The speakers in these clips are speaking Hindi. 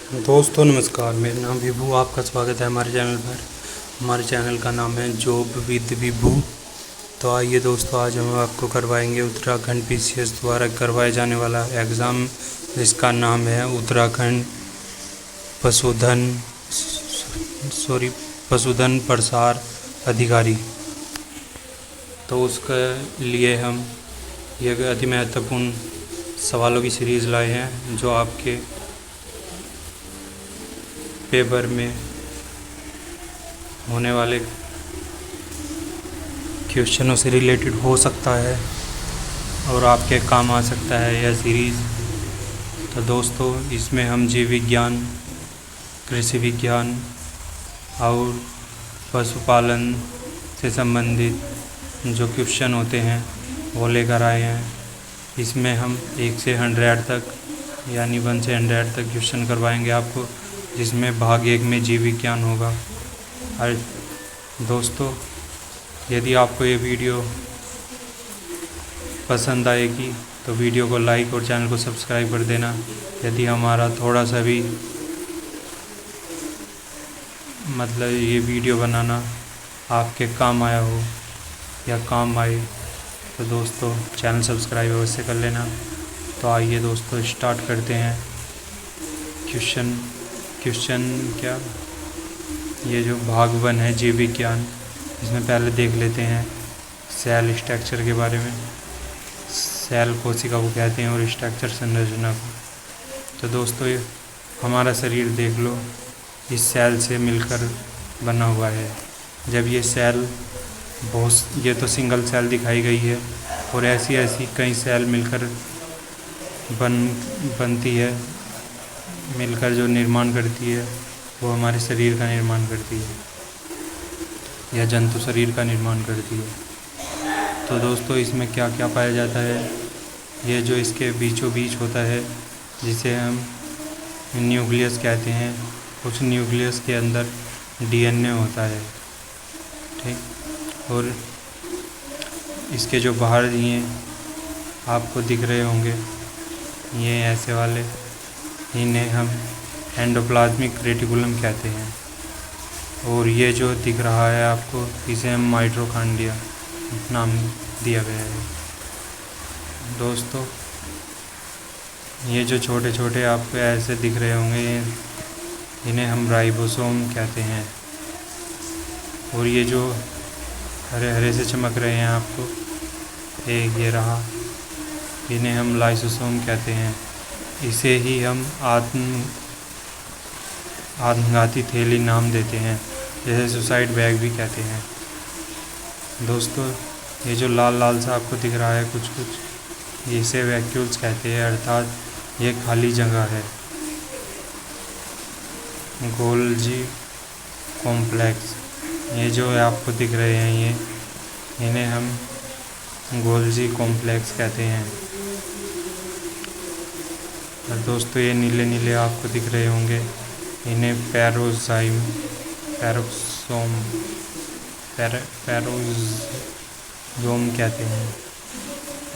दोस्तों नमस्कार, मेरा नाम विभू। आपका स्वागत है हमारे चैनल पर। हमारे चैनल का नाम है जॉब विद विभू। तो आइए दोस्तों, आज हम आपको करवाएंगे उत्तराखंड पीसीएस द्वारा करवाए जाने वाला एग्ज़ाम, जिसका नाम है उत्तराखंड पशुधन प्रसार अधिकारी। तो उसके लिए हम ये अति महत्वपूर्ण सवालों की सीरीज़ लाए हैं, जो आपके पेपर में होने वाले क्वेश्चनों से रिलेटेड हो सकता है और आपके काम आ सकता है यह सीरीज़। तो दोस्तों, इसमें हम जीव विज्ञान, कृषि विज्ञान और पशुपालन से संबंधित जो क्वेश्चन होते हैं वो लेकर आए हैं। इसमें हम 1 से 100 तक, यानी 1 से 100 तक क्वेश्चन करवाएंगे आपको, जिसमें भाग 1 में जीव विज्ञान होगा। और दोस्तों, यदि आपको ये वीडियो पसंद आएगी तो वीडियो को लाइक और चैनल को सब्सक्राइब कर देना। यदि हमारा थोड़ा सा भी ये वीडियो बनाना आपके काम आया हो या काम आए तो दोस्तों चैनल सब्सक्राइब अवश्य कर लेना। तो आइए दोस्तों, स्टार्ट करते हैं। क्वेश्चन क्या, ये जो भाग 1 है जीव विज्ञान, इसमें पहले देख लेते हैं सेल स्ट्रक्चर के बारे में। सेल कोशिका को कहते हैं और स्ट्रक्चर संरचना को। तो दोस्तों, ये हमारा शरीर देख लो, इस सेल से मिलकर बना हुआ है। जब ये सेल ये तो सिंगल सेल दिखाई गई है, और ऐसी कई सेल मिलकर बनती है, मिलकर जो निर्माण करती है वो हमारे शरीर का निर्माण करती है, या जंतु शरीर का निर्माण करती है। तो दोस्तों, इसमें क्या क्या पाया जाता है, ये जो इसके बीचों बीच होता है, जिसे हम न्यूक्लियस कहते हैं, उस न्यूक्लियस के अंदर डीएनए होता है, ठीक। और इसके जो बाहर ये आपको दिख रहे होंगे, ये ऐसे वाले, इन्हें हम एंडोप्लाज्मिक रेटिकुलम कहते हैं। और ये जो दिख रहा है आपको, इसे हम माइटोकॉन्ड्रिया नाम दिया गया है। दोस्तों, ये जो छोटे छोटे आपको ऐसे दिख रहे होंगे, इन्हें हम राइबोसोम कहते हैं। और ये जो हरे हरे से चमक रहे हैं आपको, एक ये रहा, इन्हें हम लाइसोसोम कहते हैं। इसे ही हम आत्मघाती थैली नाम देते हैं, जैसे सुसाइड बैग भी कहते हैं। दोस्तों, ये जो लाल लाल सा आपको दिख रहा है कुछ कुछ, इसे वैक्यूल्स कहते हैं, अर्थात ये खाली जगह है। गोल्जी कॉम्प्लेक्स, ये जो आपको दिख रहे हैं, इन्हें हम गोल्जी कॉम्प्लेक्स कहते हैं। और दोस्तों, ये नीले नीले आपको दिख रहे होंगे, इन्हें पैरोजोम कहते हैं।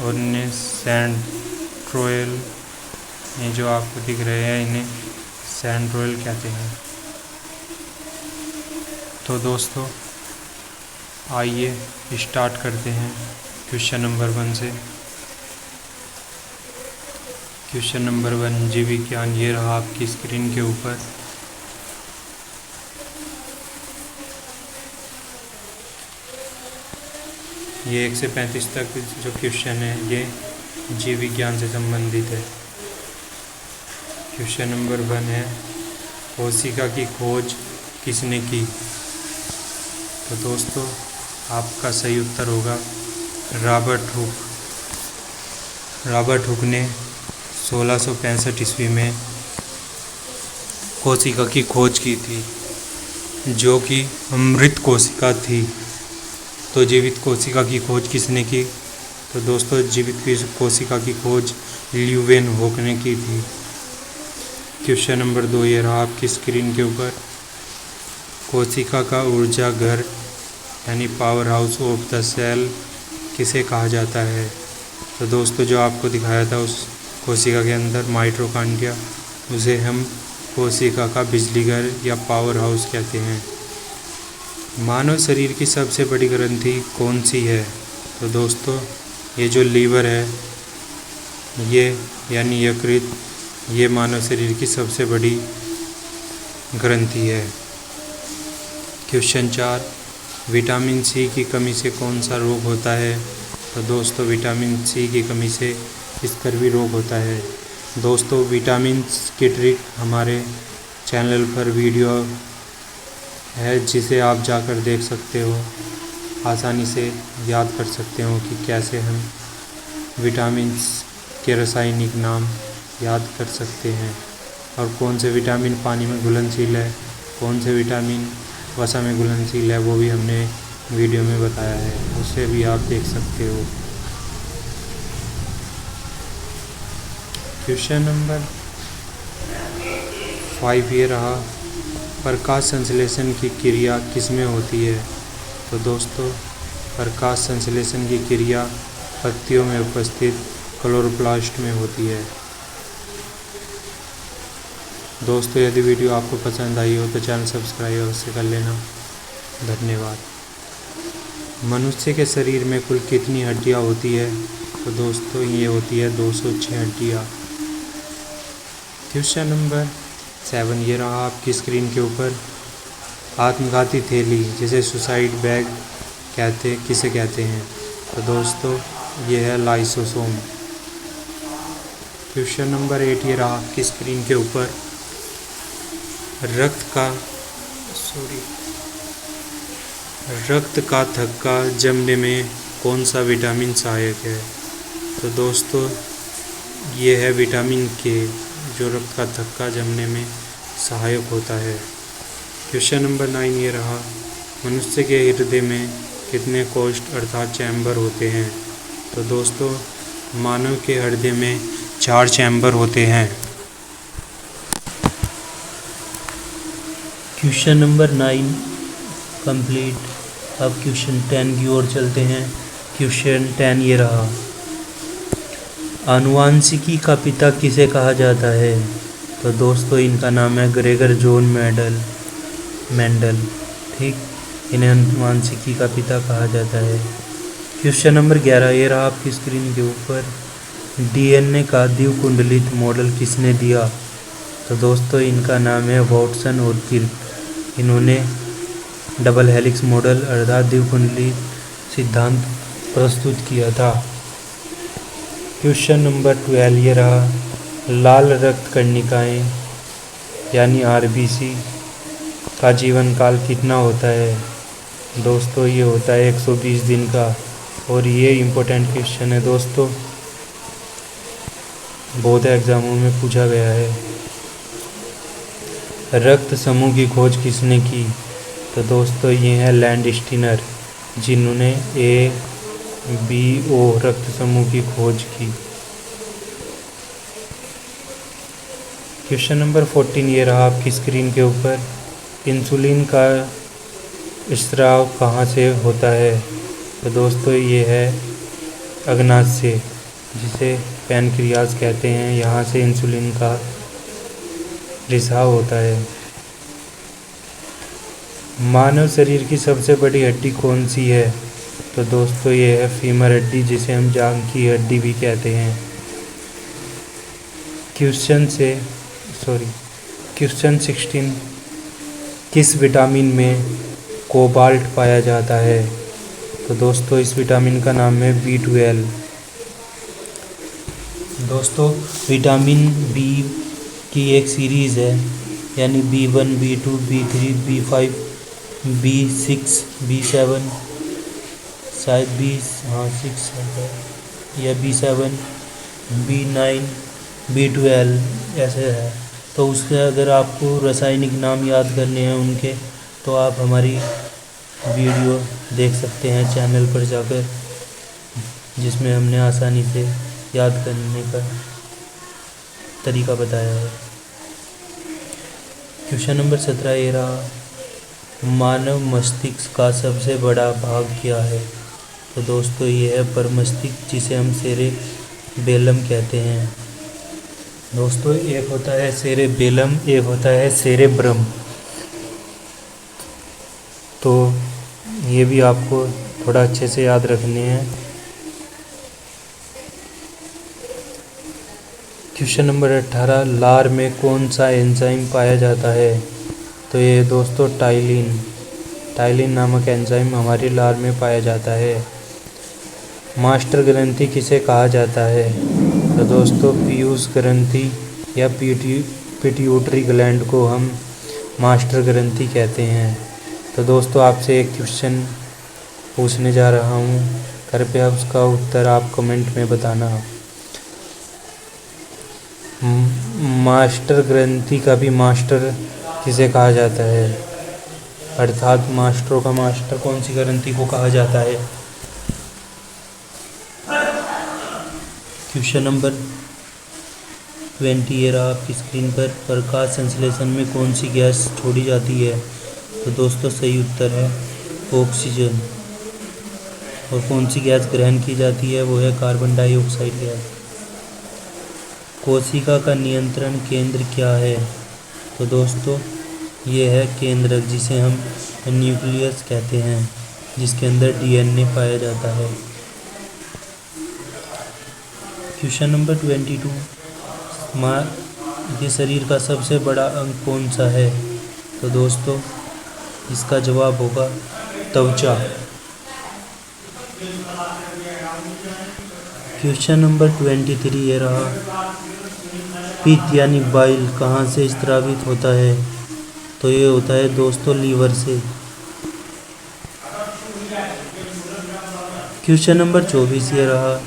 और इन्हें सेंट्रोयल, ये जो आपको दिख रहे हैं, इन्हें सेंट्रोयल कहते हैं। तो दोस्तों, आइए स्टार्ट करते हैं क्वेश्चन नंबर 1 से। क्वेश्चन नंबर 1 जीव विज्ञान, ये रहा आपकी स्क्रीन के ऊपर। ये 1 से 35 तक जो क्वेश्चन है, ये जीव विज्ञान से संबंधित है। क्वेश्चन नंबर 1 है, कोशिका की खोज किसने की? तो दोस्तों, आपका सही उत्तर होगा रॉबर्ट हुक ने 1665 ईस्वी में कोशिका की खोज की थी, जो कि मृत कोशिका थी। तो जीवित कोशिका की खोज किसने की? तो दोस्तों, जीवित कोशिका की खोज ल्यूवेनहोक ने की थी। क्वेश्चन नंबर 2 ये रहा आपकी स्क्रीन के ऊपर। कोशिका का ऊर्जा घर यानी power house of the cell किसे कहा जाता है? तो दोस्तों, जो आपको दिखाया था उस कोशिका के अंदर माइटोकॉन्ड्रिया, उसे हम कोशिका का बिजली घर या पावर हाउस कहते हैं। मानव शरीर की सबसे बड़ी ग्रंथि कौन सी है? तो दोस्तों ये जो लीवर है, ये यानी यकृत, ये मानव शरीर की सबसे बड़ी ग्रंथि है। क्वेश्चन 4, विटामिन सी की कमी से कौन सा रोग होता है? तो दोस्तों विटामिन सी की कमी से स्कर्वी रोग होता है। दोस्तों विटामिन की ट्रिक हमारे चैनल पर वीडियो है, जिसे आप जाकर देख सकते हो, आसानी से याद कर सकते हो कि कैसे हम विटामिन के रासायनिक नाम याद कर सकते हैं और कौन से विटामिन पानी में घुलनशील है, कौन से विटामिन वसा में घुलनशील है, वो भी हमने वीडियो में बताया है, उसे भी आप देख सकते हो। क्वेश्चन नंबर 5 ये रहा, प्रकाश संश्लेषण की क्रिया किसमें होती है? तो दोस्तों प्रकाश संश्लेषण की क्रिया पत्तियों में उपस्थित क्लोरोप्लास्ट में होती है। दोस्तों यदि वीडियो आपको पसंद आई हो तो चैनल सब्सक्राइब अवश्य कर लेना। धन्यवाद। मनुष्य के शरीर में कुल कितनी हड्डियां होती है? तो दोस्तों ये होती है 206 हड्डियां। क्वेश्चन नंबर 7 ये रहा आपकी स्क्रीन के ऊपर, आत्मघाती थैली जिसे सुसाइड बैग किसे कहते हैं? तो दोस्तों ये है लाइसोसोम। क्वेश्चन नंबर 8 ये रहा आपकी स्क्रीन के ऊपर, रक्त का थक्का जमने में कौन सा विटामिन सहायक है? तो दोस्तों ये है विटामिन के, जो रक्त का थक्का जमने में सहायक होता है। क्वेश्चन नंबर 9 ये रहा, मनुष्य के हृदय में कितने कोष्ठ अर्थात चैम्बर होते हैं? तो दोस्तों मानव के हृदय में 4 चैम्बर होते हैं। Question number 9 complete. अब क्वेश्चन 10 की ओर चलते हैं। क्वेश्चन 10 ये रहा, आनुवांशिकी का पिता किसे कहा जाता है? तो दोस्तों इनका नाम है ग्रेगर जॉन मेंडल। ठीक, इन्हें आनुवांशिकी का पिता कहा जाता है। क्वेश्चन नंबर 11 ये रहा आपकी स्क्रीन के ऊपर, डीएनए का द्विकुंडलित मॉडल किसने दिया? तो दोस्तों इनका नाम है वॉटसन और किर्क। इन्होंने डबल हेलिक्स मॉडल अर्थात द्विकुंडली सिद्धांत प्रस्तुत किया था। क्वेश्चन नंबर 12 ये रहा, लाल रक्त कणिकाएँ यानी आरबीसी का जीवन काल कितना होता है? दोस्तों ये होता है 120 दिन का, और ये इम्पोर्टेंट क्वेश्चन है दोस्तों, बहुत एग्जामों में पूछा गया है। रक्त समूह की खोज किसने की? तो दोस्तों ये है लैंडस्टीनर, जिन्होंने ABO रक्त समूह की खोज की। क्वेश्चन नंबर 14 ये रहा आपकी स्क्रीन के ऊपर, इंसुलिन का स्राव कहाँ से होता है? तो दोस्तों ये है अग्नाशय से, जिसे पैनक्रियाज कहते हैं, यहाँ से इंसुलिन का रिसाव होता है। मानव शरीर की सबसे बड़ी हड्डी कौन सी है? तो दोस्तों ये है फीमर हड्डी, जिसे हम जांघ की हड्डी भी कहते हैं। क्वेश्चन 16, किस विटामिन में कोबाल्ट पाया जाता है? तो दोस्तों इस विटामिन का नाम है B12। दोस्तों विटामिन बी की एक सीरीज़ है, यानी B1, B2, B3, B5, B6, B7, शायद B6 या B7, B9, B12 ऐसे है। तो उसके अगर आपको रासायनिक नाम याद करने हैं उनके, तो आप हमारी वीडियो देख सकते हैं चैनल पर जाकर, जिसमें हमने आसानी से याद करने का तरीका बताया है। क्वेश्चन नंबर 17 ये रहा, मानव मस्तिष्क का सबसे बड़ा भाग क्या है? तो दोस्तों ये है परमस्तिष्क, जिसे हम सेरेबेलम कहते हैं। दोस्तों एक होता है सेरेबेलम, एक होता है सेरेब्रम। तो ये भी आपको थोड़ा अच्छे से याद रखने हैं। क्वेश्चन नंबर 18, लार में कौन सा एंजाइम पाया जाता है? तो ये दोस्तों टाइलिन नामक एंजाइम हमारी लार में पाया जाता है। मास्टर ग्रंथि किसे कहा जाता है? तो दोस्तों पीयूष ग्रंथि या पिट्यूटरी ग्लैंड को हम मास्टर ग्रंथि कहते हैं। तो दोस्तों आपसे एक क्वेश्चन पूछने जा रहा हूँ, कृपया उसका उत्तर आप कमेंट में बताना। मास्टर ग्रंथि का भी मास्टर किसे कहा जाता है? अर्थात मास्टरों का मास्टर कौन सी ग्रंथि को कहा जाता है? क्वेश्चन नंबर 20 ये रहा आपकी स्क्रीन पर। प्रकाश संश्लेषण में कौन सी गैस छोड़ी जाती है? तो दोस्तों सही उत्तर है ऑक्सीजन। और कौन सी गैस ग्रहण की जाती है? वो है कार्बन डाइऑक्साइड गैस। कोशिका का नियंत्रण केंद्र क्या है? तो दोस्तों ये है केंद्रक, जिसे हम न्यूक्लियस कहते हैं, जिसके अंदर डीएनए पाया जाता है। क्वेश्चन नंबर 22, ये शरीर का सबसे बड़ा अंग कौन सा है? तो दोस्तों इसका जवाब होगा त्वचा। क्वेश्चन नंबर 23 ये रहा, पित्त यानी बाइल कहाँ से स्रावित होता है? तो ये होता है दोस्तों लीवर से। क्वेश्चन नंबर 24 ये रहा,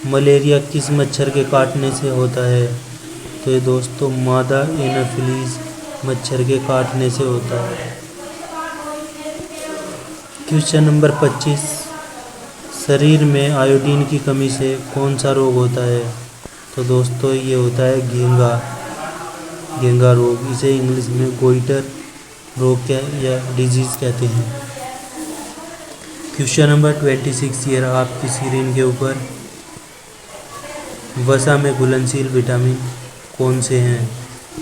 मलेरिया किस मच्छर के काटने से होता है? तो ये दोस्तों मादा एनाफिलीज मच्छर के काटने से होता है। क्वेश्चन नंबर 25, शरीर में आयोडीन की कमी से कौन सा रोग होता है? तो दोस्तों ये होता है घेंगा रोग। इसे इंग्लिश में गोइटर रोग या डिजीज़ कहते हैं। क्वेश्चन नंबर 26 ये रहा आपकी स्क्रीन के ऊपर, वसा में घुलनशील विटामिन कौन से हैं?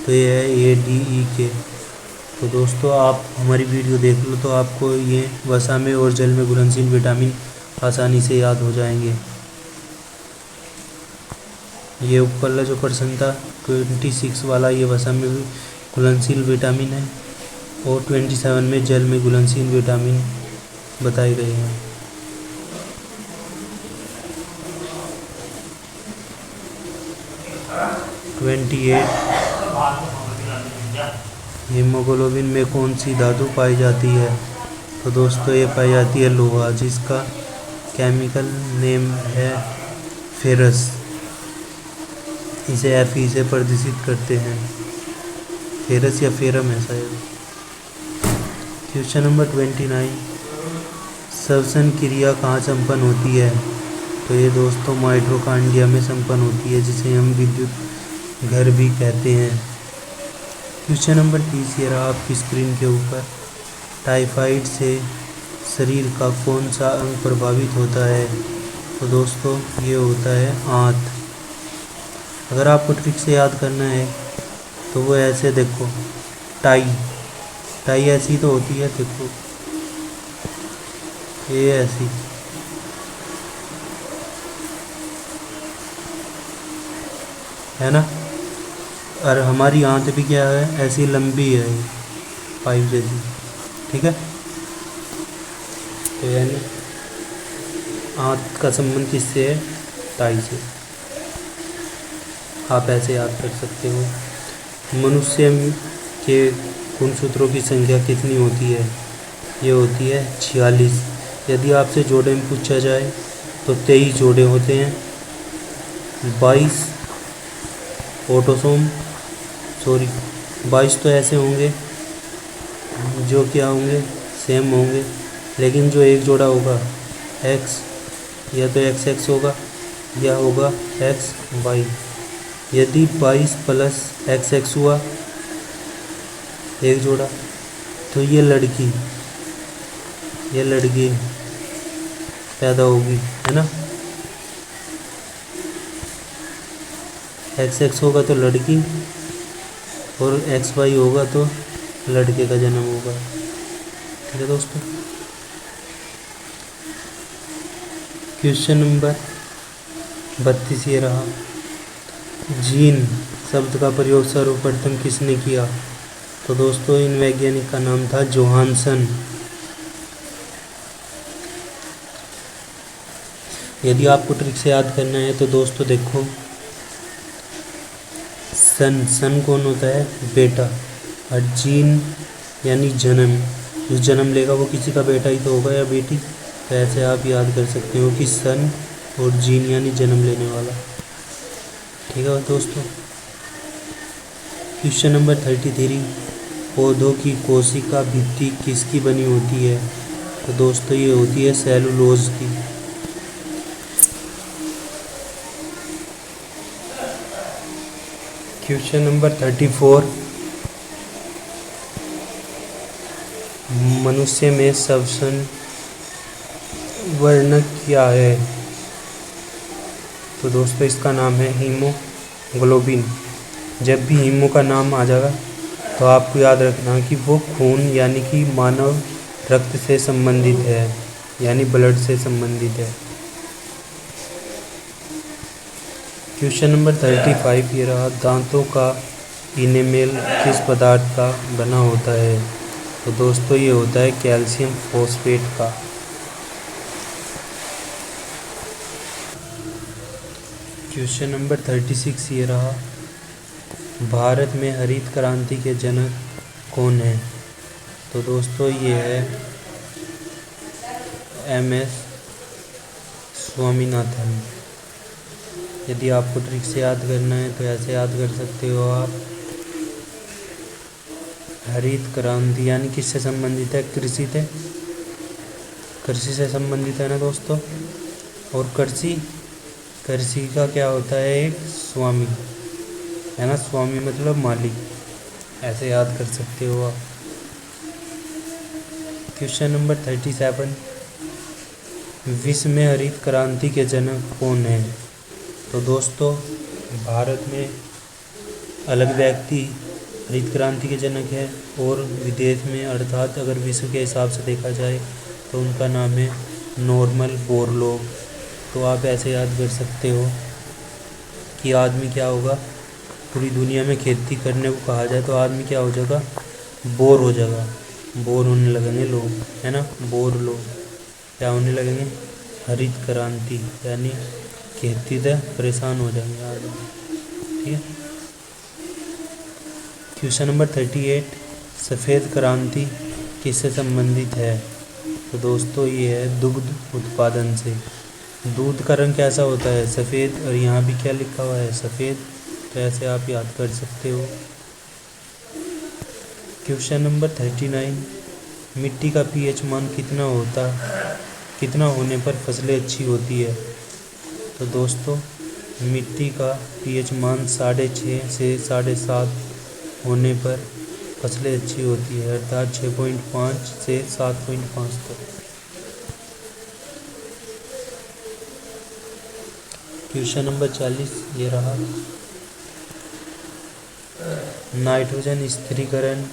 तो ये है ए, डी, ई के। तो दोस्तों आप हमारी वीडियो देख लो तो आपको ये वसा में और जल में घुलनशील विटामिन आसानी से याद हो जाएंगे। ये ऊपर वाला जो प्रश्न था 26 वाला, ये वसा में घुलनशील विटामिन है, और 27 में जल में घुलनशील विटामिन बताए गए हैं। हीमोग्लोबिन में कौन सी धातु पाई जाती है? तो दोस्तों ये पाई जाती है लोहा, जिसका केमिकल नेम है फेरस। इसे Fe से प्रदर्शित करते हैं, फेरस या फेरम है शायद। क्वेश्चन नंबर 29, श्वसन क्रिया कहाँ संपन्न होती है? तो ये दोस्तों माइटोकॉन्ड्रिया में संपन्न होती है, जिसे हम विद्युत घर भी कहते हैं। क्वेश्चन नंबर 30 ये रहा आपकी स्क्रीन के ऊपर, टाइफाइड से शरीर का कौन सा अंग प्रभावित होता है? तो दोस्तों ये होता है आंत। अगर आपको ट्रिक से याद करना है तो वो ऐसे देखो, टाई ऐसी तो होती है, देखो ये ऐसी, है ना। और हमारी आंत भी क्या है, ऐसी लंबी है, पाइप जैसी, ठीक है। तो यानी आंत का संबंध किससे है? टाई से। आप ऐसे याद कर सकते हो। मनुष्य के गुणसूत्रों की संख्या कितनी होती है? ये होती है 46। यदि आपसे जोड़े में पूछा जाए तो 23 जोड़े होते हैं, 22 22 तो ऐसे होंगे जो क्या होंगे, सेम होंगे, लेकिन जो एक जोड़ा होगा x, या तो XX होगा या होगा XY। यदि 22 प्लस XX हुआ एक जोड़ा, तो ये लड़की पैदा होगी, है ना। XX होगा तो लड़की और XY होगा तो लड़के का जन्म होगा। ठीक है दोस्तों। क्वेश्चन नंबर 32 ये रहा, जीन शब्द का प्रयोग सर्वप्रथम किसने किया? तो दोस्तों इन वैज्ञानिक का नाम था जोहानसन। यदि आपको ट्रिक से याद करना है तो दोस्तों देखो, सन कौन होता है? बेटा। और जीन यानी जन्म, जो जन्म लेगा वो किसी का बेटा ही तो होगा या बेटी। तो ऐसे आप याद कर सकते हो कि सन और जीन यानी जन्म लेने वाला। ठीक है दोस्तों। क्वेश्चन नंबर 33, पौधों की कोशिका भित्ति किसकी बनी होती है? तो दोस्तों ये होती है सेलुलोज की। क्वेश्चन नंबर 34, मनुष्य में श्वसन वर्णक क्या है? तो दोस्तों इसका नाम है हीमोग्लोबिन। जब भी हीमो का नाम आ जाएगा तो आपको याद रखना कि वो खून यानी कि मानव रक्त से संबंधित है, यानी ब्लड से संबंधित है। क्वेश्चन नंबर 35 ये रहा, दांतों का इनेमेल किस पदार्थ का बना होता है? तो दोस्तों ये होता है कैल्शियम फॉस्फेट का। क्वेश्चन नंबर 36 ये रहा, भारत में हरित क्रांति के जनक कौन है? तो दोस्तों ये है MS स्वामीनाथन। यदि आपको ट्रिक से याद करना है तो ऐसे याद कर सकते हो आप, हरित क्रांति यानी किससे संबंधित है? कृषि से संबंधित है ना दोस्तों। और कृषि का क्या होता है? एक स्वामी है ना, स्वामी मतलब मालिक। ऐसे याद कर सकते हो आप। क्वेश्चन नंबर 37, विश्व में हरित क्रांति के जनक कौन है? तो दोस्तों भारत में अलग व्यक्ति हरित क्रांति के जनक है, और विदेश में अर्थात अगर विश्व के हिसाब से देखा जाए तो उनका नाम है नॉर्मन बोरलॉग। तो आप ऐसे याद कर सकते हो कि आदमी क्या होगा, पूरी दुनिया में खेती करने को कहा जाए तो आदमी क्या हो जाएगा? बोर हो जाएगा, बोर होने लगेंगे लोग, है ना। बोर लोग क्या होने लगेंगे? हरित क्रांति यानी खेती से परेशान हो जाएंगे आदमी। ठीक है। क्वेश्चन नंबर 38, सफ़ेद क्रांति किससे संबंधित है? तो दोस्तों ये है दुग्ध उत्पादन से। दूध का रंग कैसा होता है? सफ़ेद। और यहाँ भी क्या लिखा हुआ है? सफ़ेद। तो ऐसे आप याद कर सकते हो। क्वेश्चन नंबर 39, मिट्टी का pH मान कितना होने पर फसलें अच्छी होती है? तो दोस्तों मिट्टी का pH मान 6.5 से 7.5 होने पर फसलें अच्छी होती है, अर्थात 6.5 से 7.5 तक। क्वेश्चन नंबर 40 ये रहा, नाइट्रोजन स्थिरीकरण,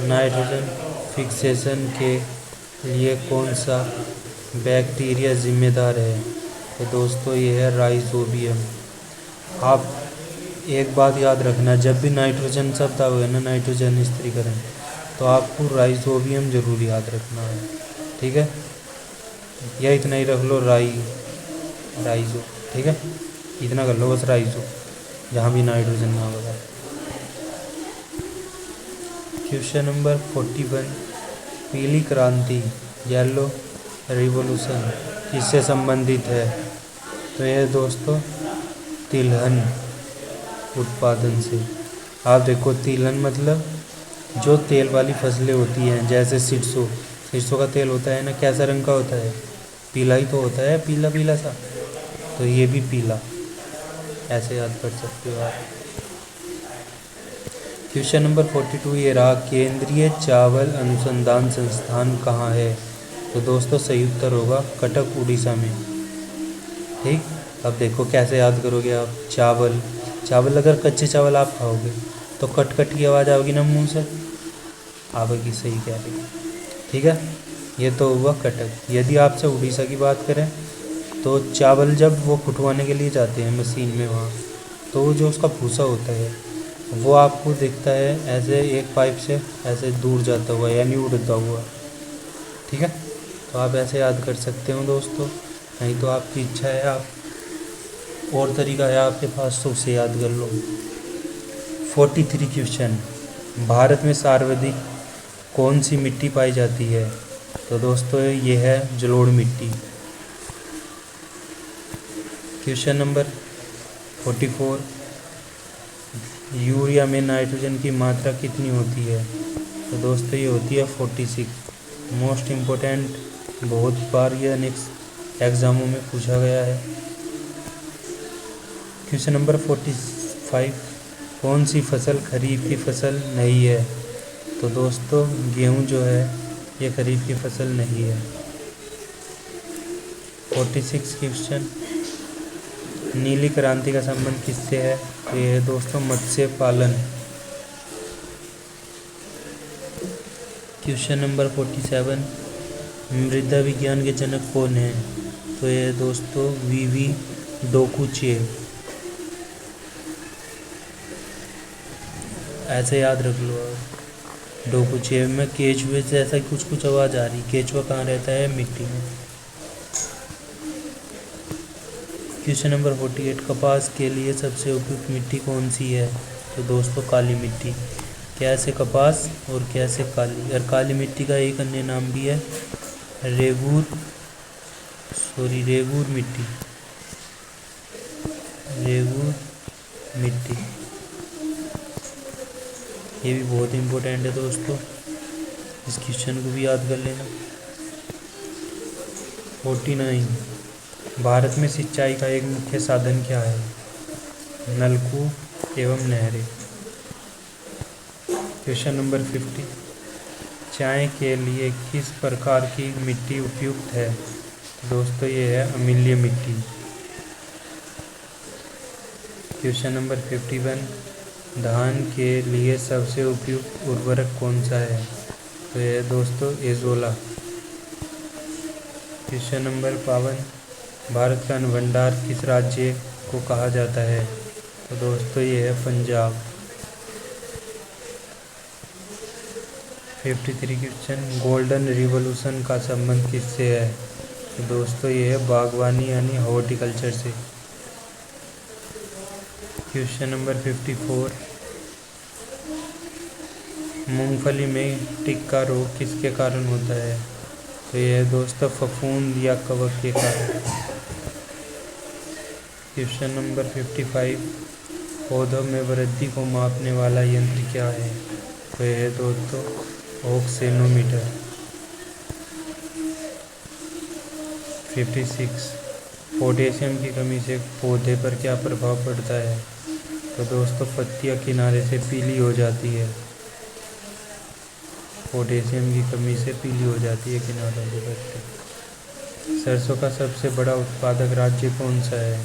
नाइट्रोजन फिक्सेशन के लिए कौन सा बैक्टीरिया जिम्मेदार है? तो दोस्तों ये है राइजोबियम। आप एक बात याद रखना, जब भी नाइट्रोजन शब्द आएगा ना, नाइट्रोजन स्थिरीकरण, तो आपको राइजोबियम जरूर याद रखना है। ठीक है, या इतना ही रख लो, राइजो। ठीक है, इतना कर लो बस, राइजो, जहाँ भी नाइट्रोजन ना होगा। क्वेश्चन नंबर 41, पीली क्रांति येलो रिवॉल्यूशन किससे संबंधित है? तो ये दोस्तों तिलहन उत्पादन से। आप देखो तिलहन मतलब जो तेल वाली फसलें होती हैं, जैसे सरसों का तेल होता है ना, कैसा रंग का होता है? पीला ही तो होता है, पीला पीला सा। तो ये भी पीला, ऐसे याद कर सकते हो आप। क्वेश्चन नंबर 42 ये रहा, केंद्रीय चावल अनुसंधान संस्थान कहाँ है? तो दोस्तों सही उत्तर होगा कटक, उड़ीसा में। ठीक, अब देखो कैसे याद करोगे आप। चावल, चावल अगर कच्चे चावल आप खाओगे तो कट कट की आवाज़ आएगी ना मुंह से, आवेगी, सही कह रही है। ठीक है, ये तो हुआ कटक। यदि आपसे उड़ीसा की बात करें तो चावल जब वो कुटवाने के लिए जाते हैं मशीन में वहाँ, तो वो जो उसका भूसा होता है वो आपको दिखता है ऐसे एक पाइप से ऐसे दूर जाता हुआ, यानी उड़ता हुआ। ठीक है, तो आप ऐसे याद कर सकते हो दोस्तों, नहीं तो आपकी इच्छा है, आप और तरीका है आपके पास तो उसे याद कर लो। 43 क्वेश्चन, भारत में सर्वाधिक कौन सी मिट्टी पाई जाती है? तो दोस्तों ये है जलोढ़ मिट्टी। क्वेश्चन नंबर 44, यूरिया में नाइट्रोजन की मात्रा कितनी होती है? तो दोस्तों ये होती है 46। मोस्ट इम्पोर्टेंट, बहुत बार यह नेक्स्ट एग्ज़ामों में पूछा गया है। क्वेश्चन नंबर 45, कौन सी फसल खरीफ की फसल नहीं है? तो दोस्तों गेहूं जो है ये खरीफ की फसल नहीं है। 46 क्वेश्चन, नीली क्रांति का संबंध किससे है? तो ये है दोस्तों मत्स्य पालन। क्वेश्चन नंबर 47, मृदा विज्ञान के जनक कौन है? तो ये है दोस्तों वीवी डोकुचेव। ऐसे याद रख लो आप। डोकुचेव में केचुए से ऐसा कुछ कुछ आवाज़ आ रही, केचुआ कहाँ रहता है? मिट्टी में। क्वेश्चन नंबर 48, कपास के लिए सबसे उपयुक्त मिट्टी कौन सी है? तो दोस्तों काली मिट्टी। कैसे कपास और कैसे काली, और काली मिट्टी का एक अन्य नाम भी है रेगूर मिट्टी। रेगूर मिट्टी, ये भी बहुत इम्पोर्टेंट है दोस्तों, इस क्वेश्चन को भी याद कर लेना। 49, भारत में सिंचाई का एक मुख्य साधन क्या है? नलकूप एवं नहरें। क्वेश्चन नंबर 50, चाय के लिए किस प्रकार की मिट्टी उपयुक्त है? दोस्तों ये है अम्लीय मिट्टी। क्वेश्चन नंबर 51, धान के लिए सबसे उपयुक्त उर्वरक कौन सा है? तो ये है दोस्तों एजोला। क्वेश्चन नंबर 52, भारत का अन्न भंडार किस राज्य को कहा जाता है? तो दोस्तों ये है पंजाब। 53 क्वेश्चन, गोल्डन रिवॉल्यूशन का संबंध किससे है? तो दोस्तों ये है बागवानी यानी हॉर्टिकल्चर से। क्वेश्चन नंबर 54, मूंगफली में टिक्का रोग किसके कारण होता है? तो ये है दोस्तों फफूंद या कवक के कारण। क्वेश्चन नंबर 55, पौधों में वृद्धि को मापने वाला यंत्र क्या है? तो यह है दोस्तों ऑक्सेनोमीटर। 56, पोटेशियम की कमी से पौधे पर क्या प्रभाव पड़ता है? तो दोस्तों पत्तियां किनारे से पीली हो जाती है, पोटेशियम की कमी से पीली हो जाती है किनारों की पत्ती। सरसों का सबसे बड़ा उत्पादक राज्य कौन सा है?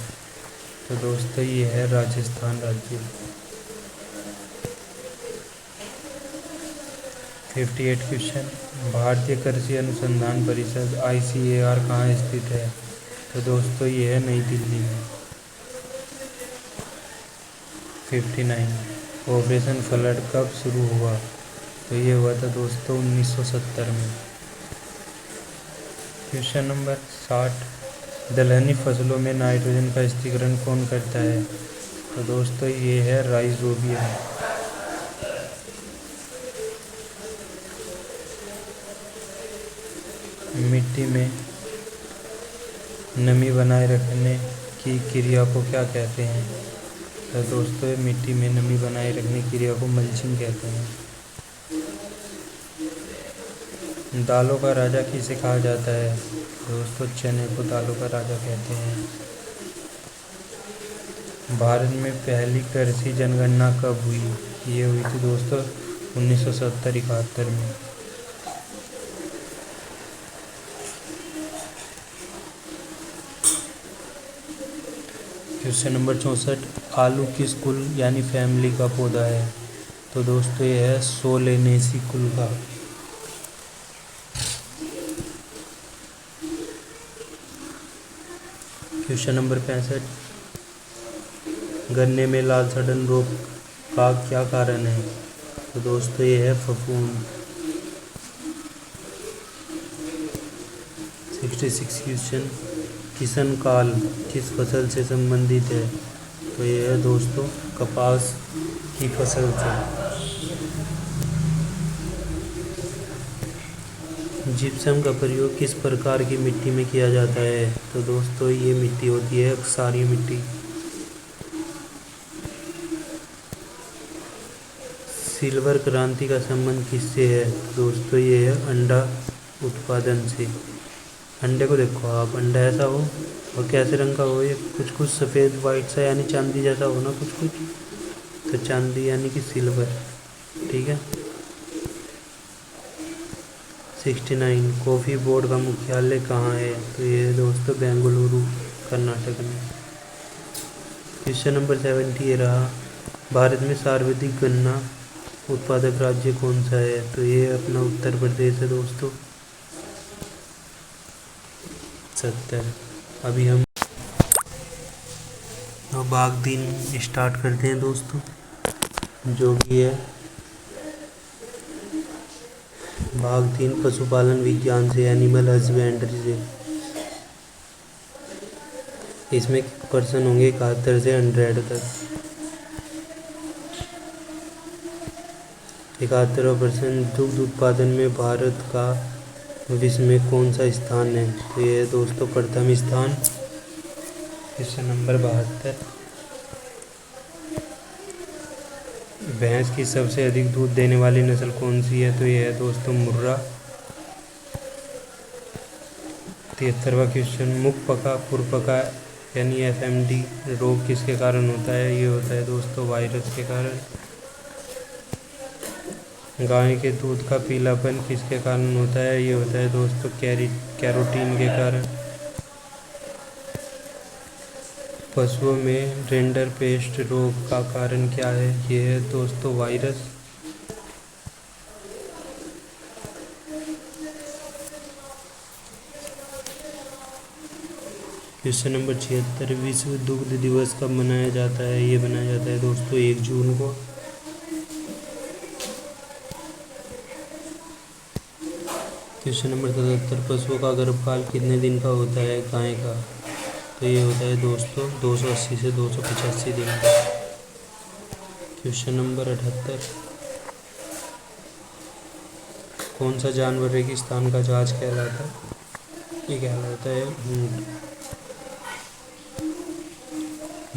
तो दोस्तों ये है राजस्थान राज्य। 58 क्वेश्चन, भारतीय कृषि अनुसंधान परिषद ICAR कहाँ स्थित है? तो दोस्तों ये है नई दिल्ली में। 59, ऑपरेशन फ्लड कब शुरू हुआ? तो ये हुआ था दोस्तों 1970 में। क्वेश्चन नंबर 60, दलहनी फसलों में नाइट्रोजन का स्थिरीकरण कौन करता है? तो दोस्तों ये है राइजोबियम। मिट्टी में नमी बनाए रखने की क्रिया को क्या कहते हैं? तो दोस्तों मिट्टी में नमी बनाए रखने की क्रिया को मल्चिंग कहते हैं। दालों का राजा किसे कहा जाता है? दोस्तों चने को दालों का राजा कहते हैं। भारत में पहली कृषि जनगणना कब हुई? ये हुई थी दोस्तों 1970-71 में। क्वेश्चन नंबर 64, आलू किस कुल यानी फैमिली का पौधा है? तो दोस्तों ये है सोलेनेसी कुल का। क्वेश्चन नंबर 65, गन्ने में लाल सड़न रोग का क्या कारण है? तो दोस्तों ये है फफूंद। 66 क्वेश्चन, किसान काल किस फसल से संबंधित है? तो ये है दोस्तों कपास की फसल से। जिप्सम का प्रयोग किस प्रकार की मिट्टी में किया जाता है? तो दोस्तों ये मिट्टी होती है क्षारीय मिट्टी। सिल्वर क्रांति का संबंध किससे है? दोस्तों ये है अंडा उत्पादन से। अंडे को देखो आप, अंडा ऐसा हो और कैसे रंग का हो, ये कुछ कुछ सफ़ेद वाइट सा यानी चांदी जैसा हो ना कुछ कुछ, तो चांदी यानी कि सिल्वर। ठीक है। 69, कॉफ़ी बोर्ड का मुख्यालय कहाँ है? तो ये है दोस्तों बेंगलुरु कर्नाटक में। क्वेश्चन नंबर 70 ये रहा, भारत में सर्वाधिक गन्ना उत्पादक राज्य कौन सा है? तो ये अपना उत्तर प्रदेश है दोस्तों। 70, अभी हम भाग 3 स्टार्ट करते हैं दोस्तों, जो कि है भाग 3 पशुपालन विज्ञान से, एनिमल हस्बेंड्री से। इसमें पर्सन होंगे 71 से 100 तक। 71% दुग्ध उत्पादन में भारत का विश्व में कौन सा स्थान है? तो ये है दोस्तों प्रथम स्थान। क्वेश्चन नंबर 72, भैंस की सबसे अधिक दूध देने वाली नस्ल कौन सी है? तो ये है दोस्तों मुर्रा। 73वां क्वेश्चन, मुखपका खुरपका यानी FMD रोग किसके कारण होता है? ये होता है दोस्तों वायरस के कारण। गाय के दूध का पीलापन किसके कारण होता है? ये होता है दोस्तों कैरोटीन के कारण। पशुओं में रिंडरपेस्ट रोग का कारण क्या है? ये है दोस्तों वायरस। क्वेश्चन नंबर 76, विश्व दुग्ध दिवस कब मनाया जाता है? ये मनाया जाता है दोस्तों 1 जून को। क्वेश्चन नंबर 77, पशुओं का गर्भकाल कितने दिन का होता है गाय का? तो ये होता है दोस्तों 280 से 285 दिन का। क्वेश्चन नंबर 78, कौन सा जानवर रेगिस्तान का जहाज कहलाता है? ये कहलाता है ऊंट।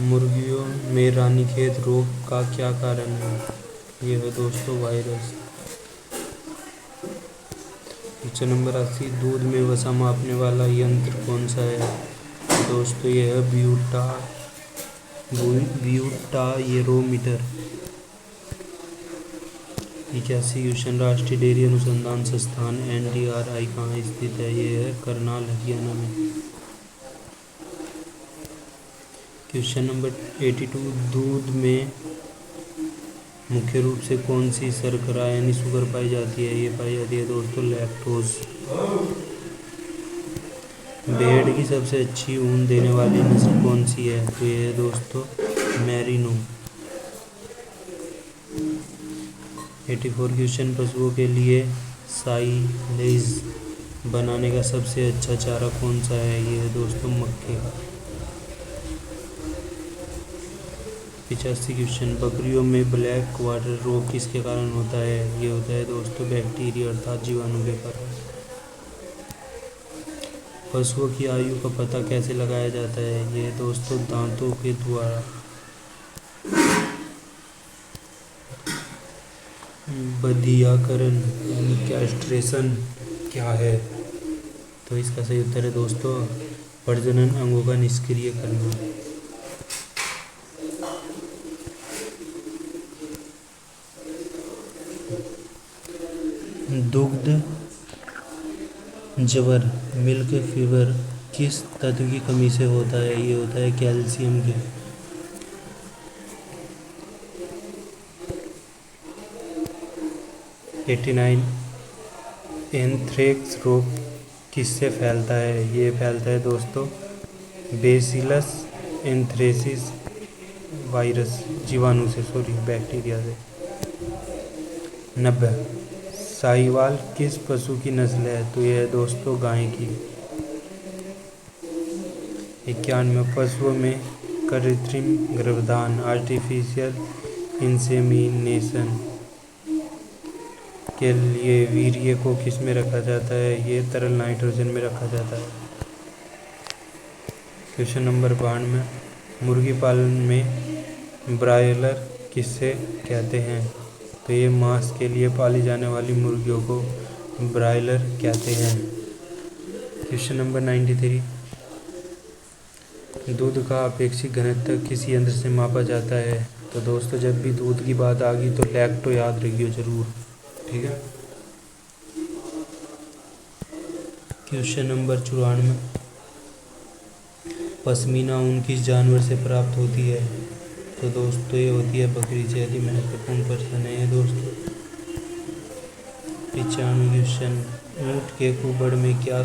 मुर्गियों में रानीखेत रोग का क्या कारण है? ये है दोस्तों वायरस। क्वेश्चन नंबर 80, दूध में वसा मापने वाला यंत्र कौन सा है? दोस्तों ये है ब्यूटायरोमीटर। 81 क्वेश्चन, राष्ट्रीय डेयरी अनुसंधान संस्थान NDRI कहाँ स्थित है? ये है करनाल हरियाणा में। क्वेश्चन नंबर 82, दूध में मुख्य रूप से कौन सी शर्करा यानी शुगर पाई जाती है? ये पाई जाती है दोस्तों लैक्टोज। भेड़ की सबसे अच्छी ऊन देने वाली नस्ल कौन सी है? तो ये है दोस्तों मैरिनो। 84 क्वेश्चन, पशुओं के लिए साइलेज बनाने का सबसे अच्छा चारा कौन सा है? ये है दोस्तों मक्के का। 85 क्वेश्चन, बकरियों में ब्लैक वाटर रोग किसके कारण होता है? ये होता है दोस्तों बैक्टीरिया अर्थात जीवाणु के कारण। पशुओं की आयु का पता कैसे लगाया जाता है? ये दोस्तों दांतों के द्वारा। बधियाकरण यानी कैस्ट्रेशन क्या है? तो इसका सही उत्तर है दोस्तों प्रजनन अंगों का निष्क्रिय करना। दुग्ध ज्वर मिल्क फीवर किस तत्व की कमी से होता है? ये होता है कैल्शियम के। 89 एंथ्रेक्स रोग किससे फैलता है? ये फैलता है दोस्तों बेसिलस एंथ्रेसिस वायरस जीवाणु से, बैक्टीरिया से। 90 साहिवाल किस पशु की नस्ल है? तो यह है दोस्तों गाय की। 91 पशुओं में कृत्रिम गर्भधान आर्टिफिशियल इंसेमिनेशन के लिए वीर्य को किस में रखा जाता है? ये तरल नाइट्रोजन में रखा जाता है। क्वेश्चन नंबर 92 मुर्गी पालन में ब्रायलर किसे कहते हैं? तो ये मांस के लिए पाली जाने वाली मुर्गियों को ब्रायलर कहते हैं। क्वेश्चन नंबर 93 दूध का अपेक्षित घनत्व किस यंत्र से मापा जाता है? तो दोस्तों जब भी दूध की बात आ गई तो लैक्टो याद रखिए जरूर, ठीक है। क्वेश्चन नंबर 94 पश्मीना ऊन किस जानवर से प्राप्त होती है? तो दोस्तों ये होती है बकरी से। यदि महत्वपूर्ण प्रश्न है ये दोस्तों। 95 क्वेश्चन ऊँट के कुबड़ में क्या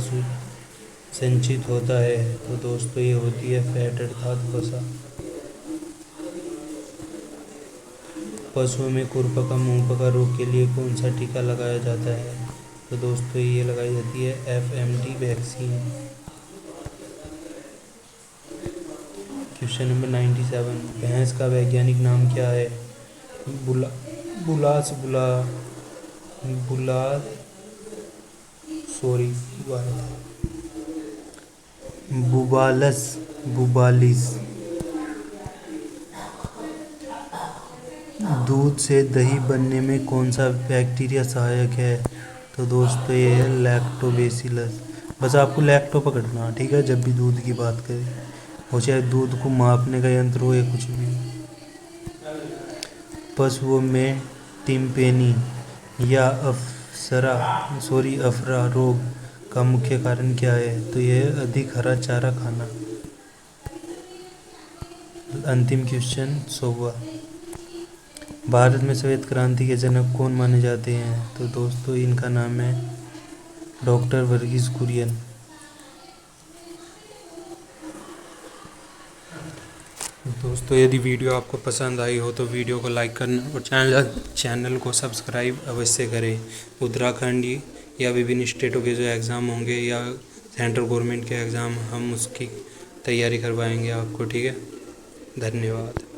संचित होता है? तो दोस्तों ये होती है फैट अर्थात वसा। पशुओं में खुरपका मुंहपका रोग के लिए कौन सा टीका लगाया जाता है? तो दोस्तों ये लगाई जाती है FMD वैक्सीन। क्वेश्चन नंबर 97 भैंस का वैज्ञानिक नाम क्या है? बुबालिस। दूध से दही बनने में कौन सा बैक्टीरिया सहायक है? तो दोस्तों ये है लैक्टोबैसिलस। बस आपको लैक्टो पकड़ना, ठीक है, जब भी दूध की बात करें, हो चाहे दूध को मापने का यंत्र हो या कुछ भी। पशुओं में टिम्पेनी या अफरा रोग का मुख्य कारण क्या है? तो यह अधिक हरा चारा खाना। अंतिम क्वेश्चन 100वां भारत में श्वेत क्रांति के जनक कौन माने जाते हैं? तो दोस्तों इनका नाम है डॉक्टर वर्गीस कुरियन। दोस्तों यदि वीडियो आपको पसंद आई हो तो वीडियो को लाइक करना और चैनल को सब्सक्राइब अवश्य करें। उत्तराखंड या विभिन्न स्टेटों के जो एग्ज़ाम होंगे या सेंट्रल गवर्नमेंट के एग्ज़ाम हम उसकी तैयारी करवाएंगे आपको, ठीक है। धन्यवाद।